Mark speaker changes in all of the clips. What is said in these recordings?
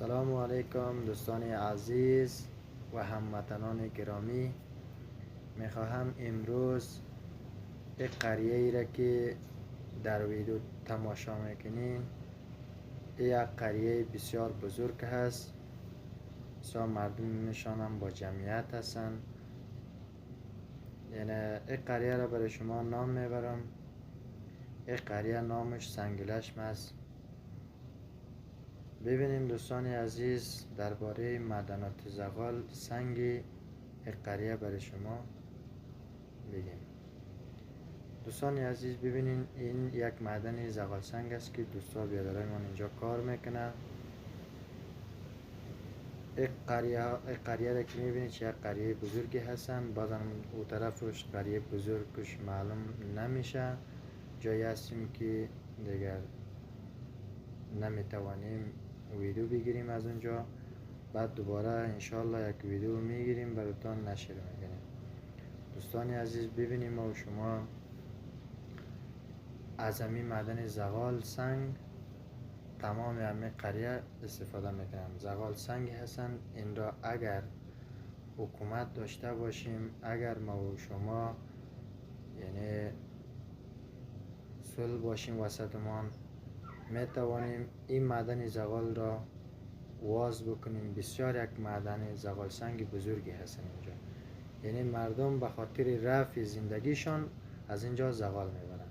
Speaker 1: سلام علیکم دوستان عزیز و هموطنان گرامی. میخواهم امروز یک قریه ای را که در ویدیو تماشا میکنین یک قریه بسیار بزرگ هست. بسیار مردم نشانم با جمعیت هستند. یعنی یک قریه را برای شما نام میبرم. یک قریه نامش سنگلشم است. ببینیم دوستان عزیز درباره معدنات زغال سنگ یک قریه برای شما بگیم. دوستان عزیز ببینین این یک معدن زغال سنگ است که دوستا بیادرای من اینجا کار میکنن. یک قریه را که میبینید یک قریه بزرگی هستن. بازم او طرفش قریه بزرگش معلوم نمیشه. جایی هستیم که دیگر نمیتوانیم ویدیو بگیریم از اونجا. بعد دوباره انشالله یک ویدیو میگیریم براتان نشر میکنیم. دوستان عزیز ببینیم و شما از همین معدن زغال سنگ تمام همه قریه استفاده میکنم. زغال سنگ هستن. این را اگر حکومت داشته باشیم، اگر ما و شما یعنی صلح باشیم وسطمان، میتوانیم این معدن زغال را واز بکنیم. بسیار یک معدن زغال سنگ بزرگی هستن اینجا. یعنی مردم به خاطر رفع زندگیشان از اینجا زغال میبرند.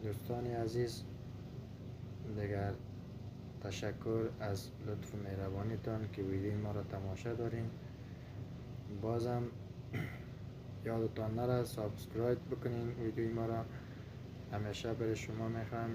Speaker 1: دوستان عزیز دیگر تشکر از لطف و مهربانیتان که ویدیو ما را تماشا دارین. بازم یادتان نره سابسکرایب بکنین ویدیو ما را. همیشه برای شما میخوام